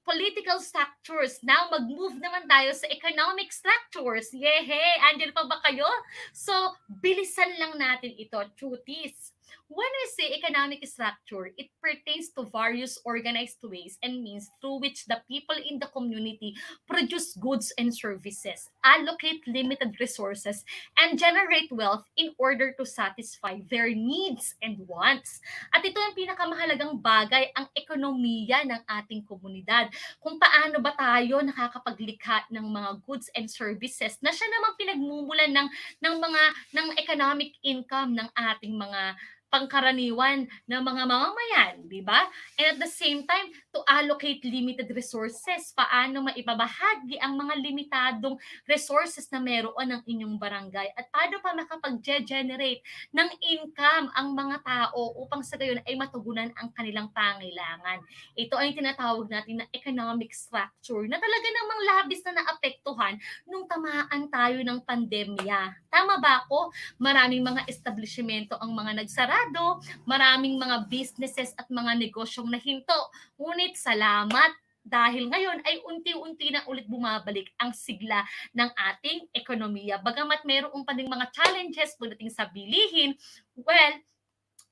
political structures. Now, mag-move naman tayo sa economic structures. Yehey! Andyan pa ba kayo? So, bilisan lang natin ito, cuties. When we say economic structure, it pertains to various organized ways and means through which the people in the community produce goods and services, allocate limited resources, and generate wealth in order to satisfy their needs and wants. At ito ang pinakamahalagang bagay, ang ekonomiya ng ating komunidad. Kung paano ba tayo nakakapaglikha ng mga goods and services na siya namang pinagmumulan ng economic income ng ating mga pangkaraniwan ng mga mamamayan, di ba? And at the same time, to allocate limited resources, paano maipabahagi ang mga limitadong resources na meron ng inyong barangay at paano pa makapag-generate ng income ang mga tao upang sa gayon ay matugunan ang kanilang pangailangan. Ito ay tinatawag natin na economic structure na talaga namang labis na naapektuhan nung tamaan tayo ng pandemya. Tama ba ako? Maraming mga establishmento ang mga nagsarado, maraming mga businesses at mga negosyong nahinto. Ngunit salamat dahil ngayon ay unti-unti na ulit bumabalik ang sigla ng ating ekonomiya. Bagamat mayroong pa ding mga challenges pagdating sa bilihin, well,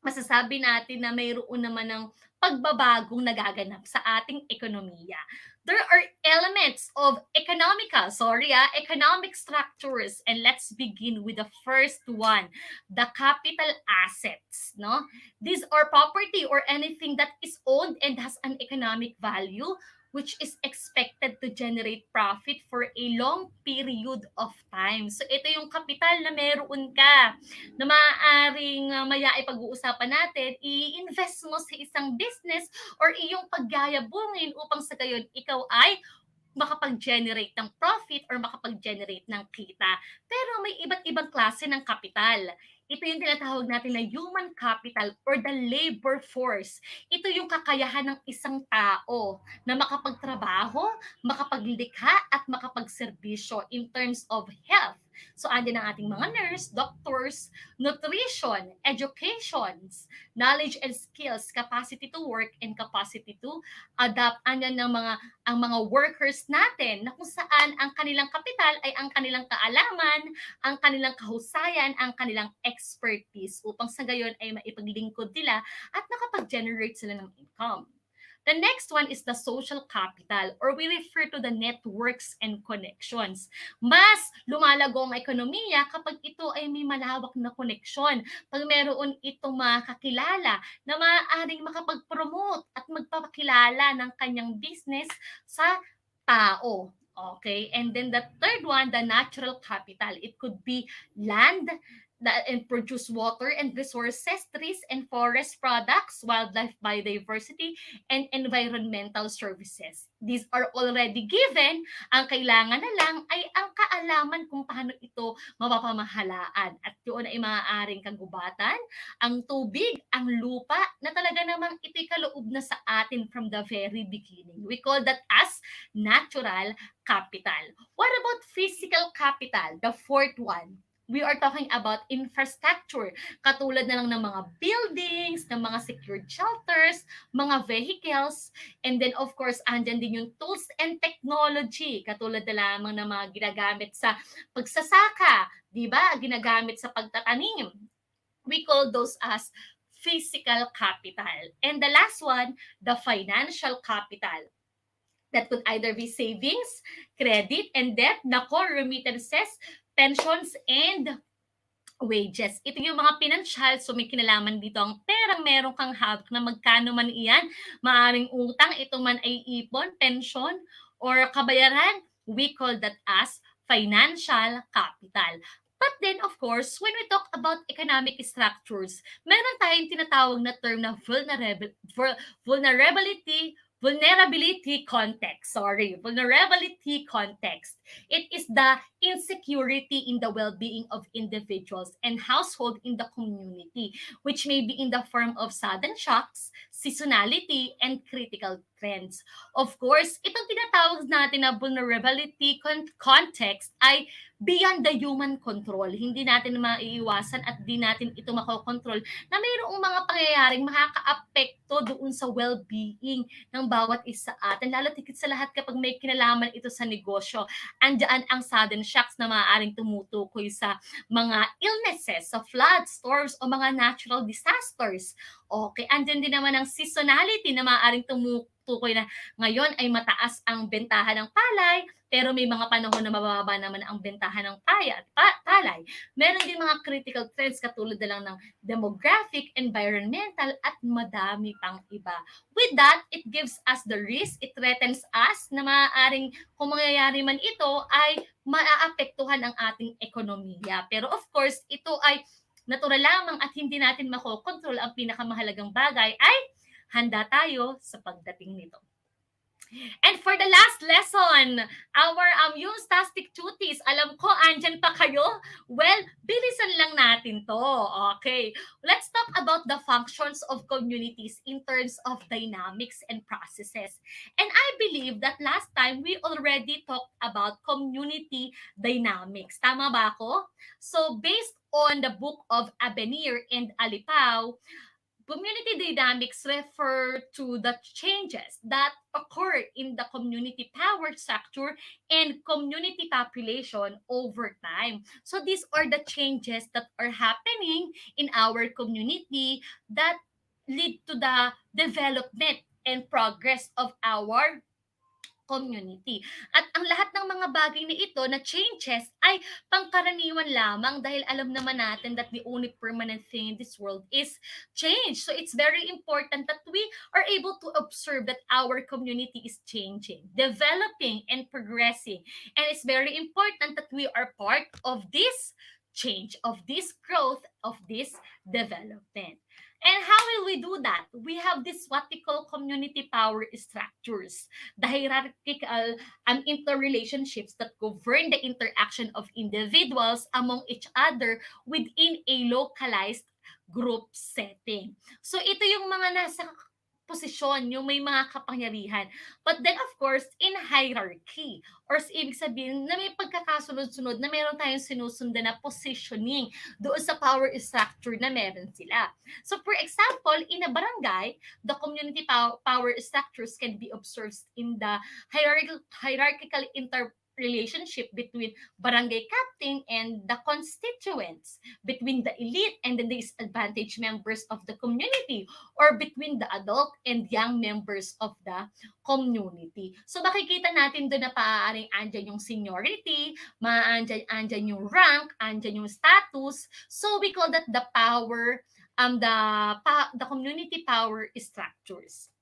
masasabi natin na mayroon naman ng pagbabagong nagaganap sa ating ekonomiya. There are elements of economic structures, and let's begin with the first one, the capital assets. No, these are property or anything that is owned and has an economic value, which is expected to generate profit for a long period of time. So ito yung kapital na meron ka na maaaring maya ay pag-uusapan natin, i-invest mo sa isang business or iyong pagyayabungin upang sa gayon ikaw ay makapag-generate ng profit or makapag-generate ng kita. Pero may iba't ibang klase ng kapital. Ito yung tinatawag natin na human capital or the labor force. Ito yung kakayahan ng isang tao na makapagtrabaho, makapaglikha at makapagserbisyo in terms of health. So, andyan ang ating mga nurse, doctors, nutrition, educations, knowledge and skills, capacity to work and capacity to adapt. Andyan ang mga workers natin na kung saan ang kanilang kapital ay ang kanilang kaalaman, ang kanilang kahusayan, ang kanilang expertise upang sa gayon ay maipaglingkod nila at nakapag-generate sila ng income. The next one is the social capital or we refer to the networks and connections. Mas lumalago ang ekonomiya kapag ito ay may malawak na koneksyon. Pag meron itong mga kakilala na maaaring makapag-promote at magpapakilala ng kanyang business sa tao. Okay? And then the third one, the natural capital. It could be land, and produce water and resources, trees and forest products, wildlife biodiversity, and environmental services. These are already given. Ang kailangan na lang ay ang kaalaman kung paano ito mapapamahalaan. At yun ay maaaring kagubatan, ang tubig, ang lupa, na talaga namang ito'y kaloob na sa atin from the very beginning. We call that as natural capital. What about physical capital, the fourth one? We are talking about infrastructure, katulad na lang ng mga buildings, ng mga secured shelters, mga vehicles, and then of course, andyan din yung tools and technology, katulad na lamang ng mga ginagamit sa pagsasaka, di ba? Ginagamit sa pagtatanim. We call those as physical capital. And the last one, the financial capital. That could either be savings, credit, and debt, remittances, pensions, and wages. Ito yung mga pinansyal, so may kinalaman dito ang perang meron kang hawak na magkano man iyan, maaring utang, ito man ay ipon, pension, or kabayaran, we call that as financial capital. But then, of course, when we talk about economic structures, meron tayong tinatawag na term na vulnerability context. It is the insecurity in the well-being of individuals and household in the community, which may be in the form of sudden shocks, seasonality, and critical trends. Of course, itong tinatawag natin na vulnerability context ay beyond the human control. Hindi natin maiiwasan at di natin ito makokontrol na mayroong mga pangyayaring makakaapekto doon sa well-being ng bawat isa atin. Lalo tigit sa lahat kapag may kinalaman ito sa negosyo. Andyan ang sudden shocks na maaaring tumutukoy sa mga illnesses, sa floods, storms, o mga natural disasters. Okay, andyan din naman ang seasonality na maaaring tumutukoy na ngayon ay mataas ang bentahan ng palay, pero may mga panahon na mababa naman ang bentahan ng palay. Meron din mga critical trends katulad na lang ng demographic, environmental, at madami pang iba. With that, it gives us the risk, it threatens us na maaaring kung mangyayari man ito ay maaapektuhan ang ating ekonomiya. Pero of course, ito ay natural lamang at hindi natin makokontrol, ang pinakamahalagang bagay ay handa tayo sa pagdating nito. And for the last lesson, our yung statistic duties, alam ko andyan pa kayo. Well, bilisan lang natin to. Okay. Let's talk about the functions of communities in terms of dynamics and processes. And I believe that last time we already talked about community dynamics. Tama ba ako? So based on the book of Abenir and Alipao, community dynamics refer to the changes that occur in the community power structure and community population over time. So these are the changes that are happening in our community that lead to the development and progress of our community. At ang lahat ng mga bagay na ito na changes ay pangkaraniwan lamang dahil alam naman natin that the only permanent thing in this world is change. So it's very important that we are able to observe that our community is changing, developing, and progressing. And it's very important that we are part of this change, of this growth, of this development. And how will we do that? We have this what we call community power structures, the hierarchical interrelationships that govern the interaction of individuals among each other within a localized group setting. So ito yung mga nasa posisyon, yung may mga kapangyarihan. But then of course, in hierarchy, or ibig sabihin na may pagkakasunod-sunod na meron tayong sinusundan na positioning doon sa power structure na meron sila. So for example, in a barangay, the community power structures can be observed in the hierarchical relationship between barangay captain and the constituents, between the elite and the disadvantaged members of the community, or between the adult and young members of the community. So makikita natin doon na paaaring andyan yung seniority, andyan yung rank, andyan yung status. So we call that the power, the community power structures.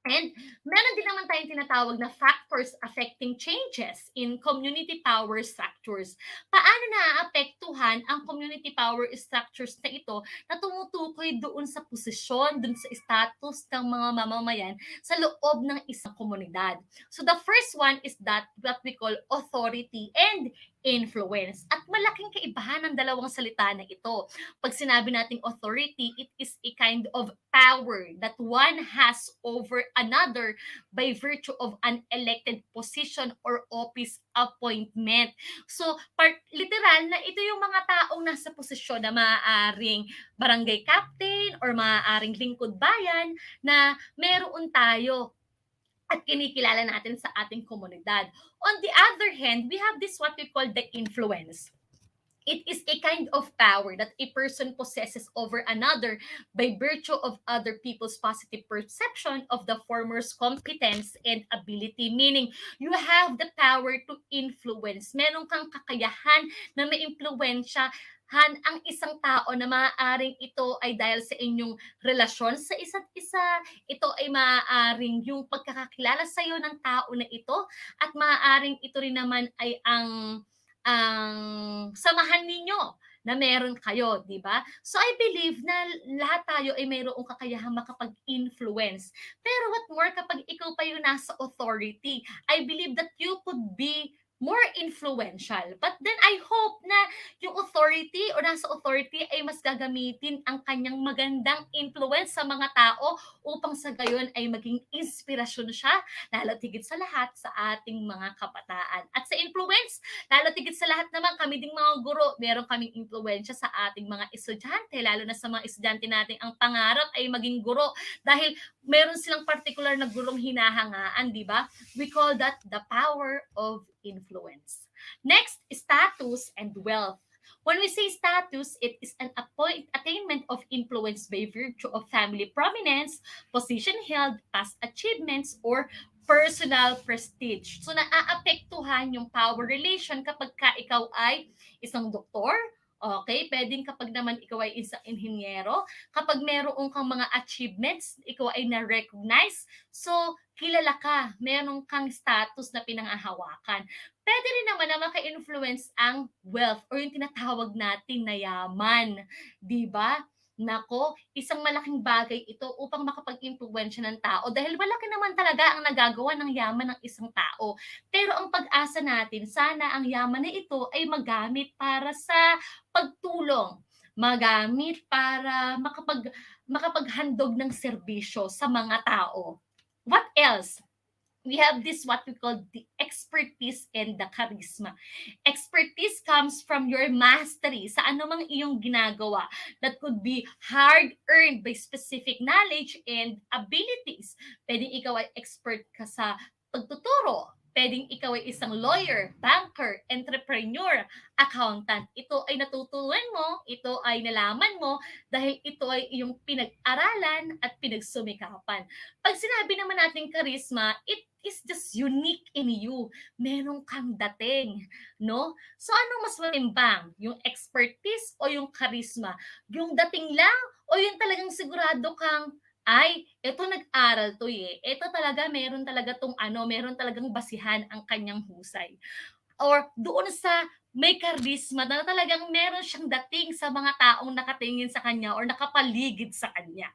And meron din naman tayong tinatawag na factors affecting changes in community power structures. Paano naaapektuhan ang community power structures na ito na tumutukoy doon sa posisyon, doon sa status ng mga mamamayan sa loob ng isang komunidad? So the first one is that what we call authority and influence. At malaking kaibahan ng dalawang salita na ito. Pag sinabi nating authority, it is a kind of power that one has over another by virtue of an elected position or office appointment. So, literal na ito yung mga taong nasa posisyon na maaaring barangay captain or maaaring lingkod bayan na meron tayo at kinikilala natin sa ating komunidad. On the other hand, we have this what we call the influence. It is a kind of power that a person possesses over another by virtue of other people's positive perception of the former's competence and ability. Meaning, you have the power to influence. Meron kang kakayahan na maimpluwensya ang isang tao na maaaring ito ay dahil sa inyong relasyon sa isa't isa, ito ay maaaring yung pagkakakilala sa iyo ng tao na ito, at maaaring ito rin naman ay ang samahan ninyo na meron kayo, di ba? So I believe na lahat tayo ay mayroong kakayahang makapag-influence. Pero what more kapag ikaw pa yung nasa authority, I believe that you could be more influential. But then I hope na yung authority o nasa authority ay mas gagamitin ang kanyang magandang influence sa mga tao upang sa gayon ay maging inspirasyon siya, lalo tigit sa lahat sa ating mga kabataan. At sa influence, lalo tigit sa lahat naman kami ding mga guro, meron kaming influensya sa ating mga estudyante, lalo na sa mga estudyante natin ang pangarap ay maging guro dahil meron silang particular na gurong hinahangaan, di ba? We call that the power of influence. Next, status and wealth. When we say status, it is an attainment of influence by virtue of family prominence, position held, past achievements, or personal prestige. So, naaapektuhan yung power relation kapag ka ikaw ay isang doktor. Okay, pwedeng kapag naman ikaw ay isang inhinyero, kapag meron kang mga achievements, ikaw ay na-recognize, so kilala ka, meron kang status na pinanghahawakan. Pwede rin naman na maka-influence ang wealth or yung tinatawag natin na yaman. Di ba? Nako, isang malaking bagay ito upang makapag-impluwensya ng tao dahil malaki naman talaga ang nagagawa ng yaman ng isang tao. Pero ang pag-asa natin, sana ang yaman na ito ay magamit para sa pagtulong, magamit para makapaghandog ng serbisyo sa mga tao. What else? We have this what we call the expertise and the charisma. Expertise comes from your mastery sa anumang iyong ginagawa that could be hard-earned by specific knowledge and abilities. Pwedeng ikaw ay expert ka sa pagtuturo. Pwedeng ikaw ay isang lawyer, banker, entrepreneur, accountant. Ito ay natutunan mo, ito ay nalaman mo dahil ito ay iyong pinag-aralan at pinagsumikapan. Pag sinabi naman natin charisma, it is just unique in you. Meron kang dating, no? So anong mas matimbang? Yung expertise o yung charisma? Yung dating lang o yung talagang sigurado kang ay, ito nag-aral to eh. Ito talaga, meron talaga tong meron talagang basihan ang kanyang husay. Or doon sa may charisma na talagang meron siyang dating sa mga taong nakatingin sa kanya or nakapaligid sa kanya.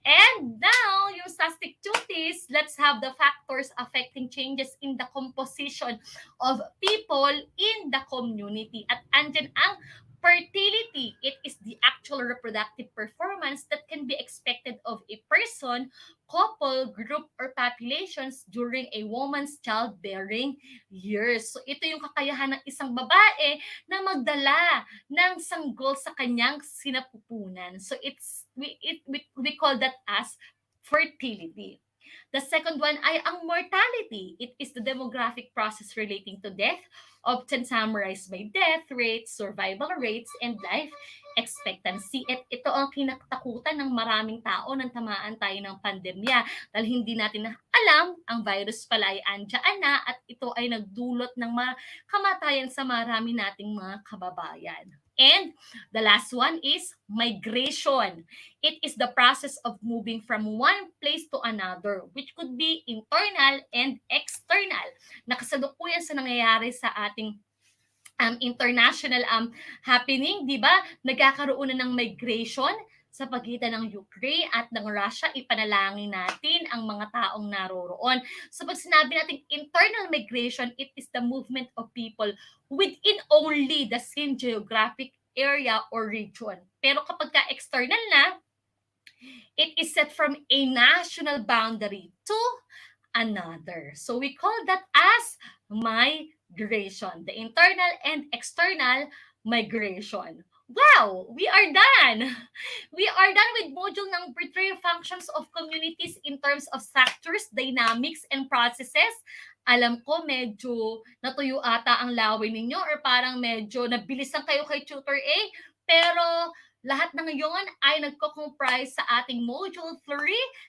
And now, yung statistic duties, let's have the factors affecting changes in the composition of people in the community. At andyan ang fertility. It is the actual reproductive performance that can be expected of a person, couple, group, or populations during a woman's childbearing years. So ito yung kakayahan ng isang babae na magdala ng sanggol sa kanyang sinapupunan. So we call that as fertility. The second one ay ang mortality. It is the demographic process relating to death, often summarized by death rates, survival rates, and life expectancy. At ito ang kinatakutan ng maraming tao nang tamaan tayo ng pandemya dahil hindi natin alam ang virus pala ay andyan na at ito ay nagdulot ng kamatayan sa marami nating mga kababayan. And the last one is migration. It is the process of moving from one place to another, which could be internal and external. Nakasalukuyan sa nangyayari sa ating international happening, di ba? Nagkakaroon na ng migration sa pagitan ng Ukraine at ng Russia. Ipanalangin natin ang mga taong naroroon. So pag sinabi natin internal migration, it is the movement of people within only the same geographic area or region. Pero kapag ka external na, it is set from a national boundary to another. So we call that as migration, the internal and external migration. Wow, we are done. We are done with module number 3, functions of communities in terms of structures, dynamics, and processes. Alam ko medyo natuyo ata ang laway ninyo or parang medyo nabilisan kayo kay Tutor A, pero lahat na ngayon ay nagko-comprise sa ating Module 3.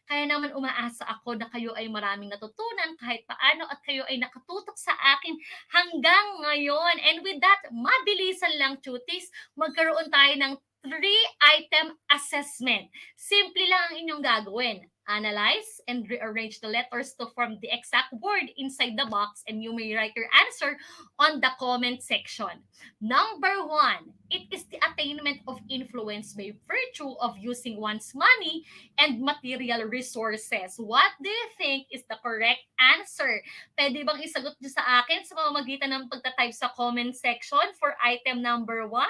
Kaya naman umaasa ako na kayo ay maraming natutunan kahit paano at kayo ay nakatutok sa akin hanggang ngayon. And with that, mabilisan lang, cuties, magkaroon tayo ng 3-item assessment. Simple lang ang inyong gagawin. Analyze and rearrange the letters to form the exact word inside the box, and you may write your answer on the comment section. Number 1, it is the attainment of influence by virtue of using one's money and material resources. What do you think is the correct answer? Pwede bang isagot nyo sa akin sa pamamagitan ng pagtatype sa comment section for item number 1?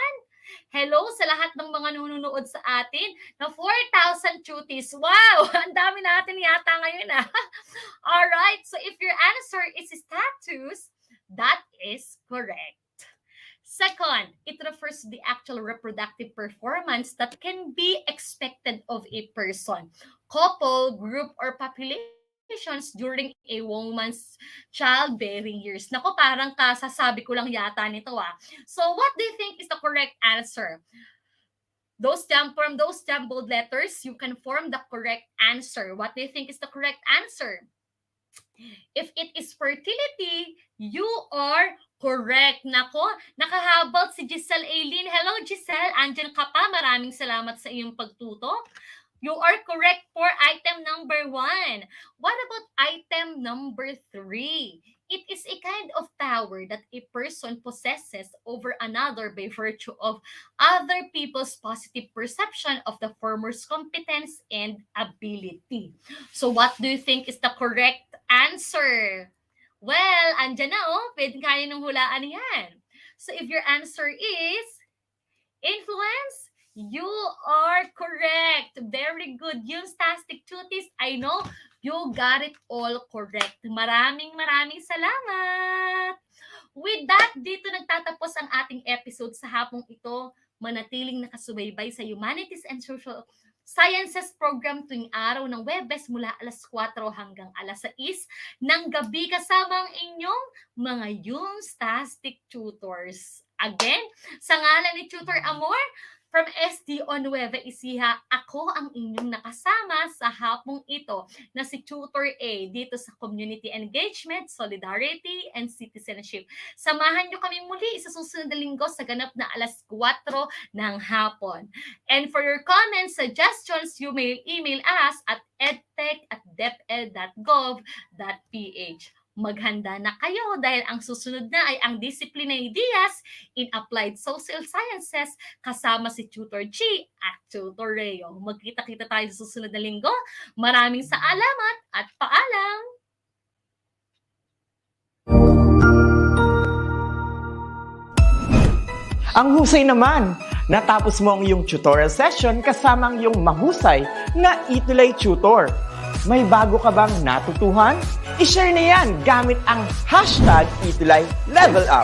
Hello sa lahat ng mga nanonood sa atin na 4,000 cuties. Wow! Ang dami natin yata ngayon ah. Alright, so if your answer is status, that is correct. Second, it refers to the actual reproductive performance that can be expected of a person, couple, group, or population during a woman's childbearing years. Nako, parang kasasabi ko lang yata nito ah. So what do you think is the correct answer? From those jumbled letters, you can form the correct answer. What do you think is the correct answer? If it is fertility, you are correct. Nako, nakahabol si Giselle Aileen. Hello Giselle, andyan ka pa. Maraming salamat sa iyong pagtutok. You are correct for item number 1. What about item number 3? It is a kind of power that a person possesses over another by virtue of other people's positive perception of the former's competence and ability. So what do you think is the correct answer? Well, andyan na pwede kaya nung hulaan yan. So if your answer is influence, you are correct. Very good. Yung Stastic Cuties, I know you got it all correct. Maraming salamat. With that, dito nagtatapos ang ating episode sa hapong ito. Manatiling nakasubaybay sa Humanities and Social Sciences program tuwing araw ng Webes mula alas 4 hanggang alas 6 ng gabi kasama ang inyong mga Stastic Tutors. Again, sa ngalan ni Tutor Amor, from SDO Nueva Ecija, ako ang inyong nakasama sa hapong ito na si Tutor A dito sa Community Engagement, Solidarity, and Citizenship. Samahan nyo kami muli sa susunod na linggo sa ganap na alas 4 ng hapon. And for your comments, suggestions, you may email us at edtech@deped.gov.ph. Maghanda na kayo dahil ang susunod na ay ang Discipline Ideas in Applied Social Sciences kasama si Tutor G at Tutor Reo. Magkita-kita tayo sa susunod na linggo. Maraming salamat at paalam! Ang husay naman! Natapos mo ang iyong tutorial session kasama ang iyong mahusay na ETUlay tutor. May bago ka bang natutuhan? I-share na yan gamit ang hashtag #ETUlayLevelUp.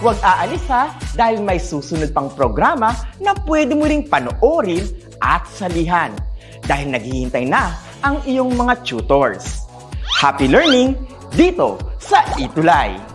Huwag aalis ha dahil may susunod pang programa na pwede mo ring panoorin at salihan dahil naghihintay na ang iyong mga tutors. Happy learning dito sa ETUlay!